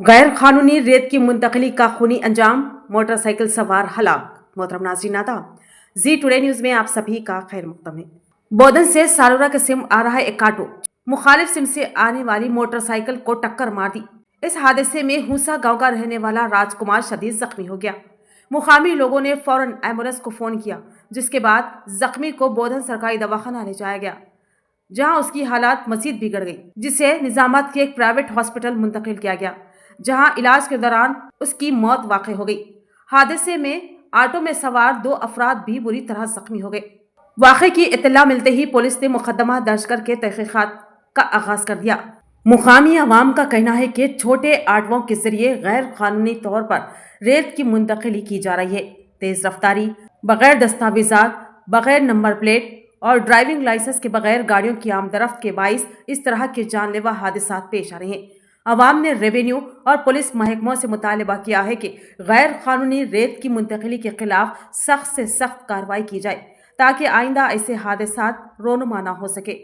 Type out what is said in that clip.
غیر قانونی ریت کی منتقلی کا خونی انجام، موٹر سائیکل سوار ہلاک۔ محترم ناظرین، زی ٹوڈے نیوز میں آپ سبھی کا خیر مقدم ہے۔ بودن سے سالورہ کے سم آ رہا ایک آٹو مخالف سم سے آنے والی موٹر سائیکل کو ٹکر مار دی۔ اس حادثے میں ہوسا گاؤں کا رہنے والا راج کمار شدید زخمی ہو گیا۔ مقامی لوگوں نے فوراً ایمبولینس کو فون کیا، جس کے بعد زخمی کو بودن سرکاری دواخانہ لے جایا گیا، جہاں اس کی حالت مزید بگڑ گئی، جسے نظامات کے ایک پرائیویٹ ہاسپٹل منتقل کیا گیا، جہاں علاج کے دوران اس کی موت واقع ہو گئی۔ حادثے میں آٹو میں سوار 2 افراد بھی بری طرح زخمی ہو گئے۔ واقعے کی اطلاع ملتے ہی پولیس نے مقدمہ درج کر کے تحقیقات کا آغاز کر دیا۔ مقامی عوام کا کہنا ہے کہ چھوٹے آٹوؤں کے ذریعے غیر قانونی طور پر ریت کی منتقلی کی جا رہی ہے۔ تیز رفتاری، بغیر دستاویزات، بغیر نمبر پلیٹ اور ڈرائیونگ لائسنس کے بغیر گاڑیوں کی آمد و رفت کے باعث اس طرح کے جان لیوا حادثات پیش آ رہے ہیں۔ عوام نے ریونیو اور پولیس محکموں سے مطالبہ کیا ہے کہ غیر قانونی ریت کی منتقلی کے خلاف سخت سے سخت کارروائی کی جائے، تاکہ آئندہ ایسے حادثات رونما نہ ہو سکے۔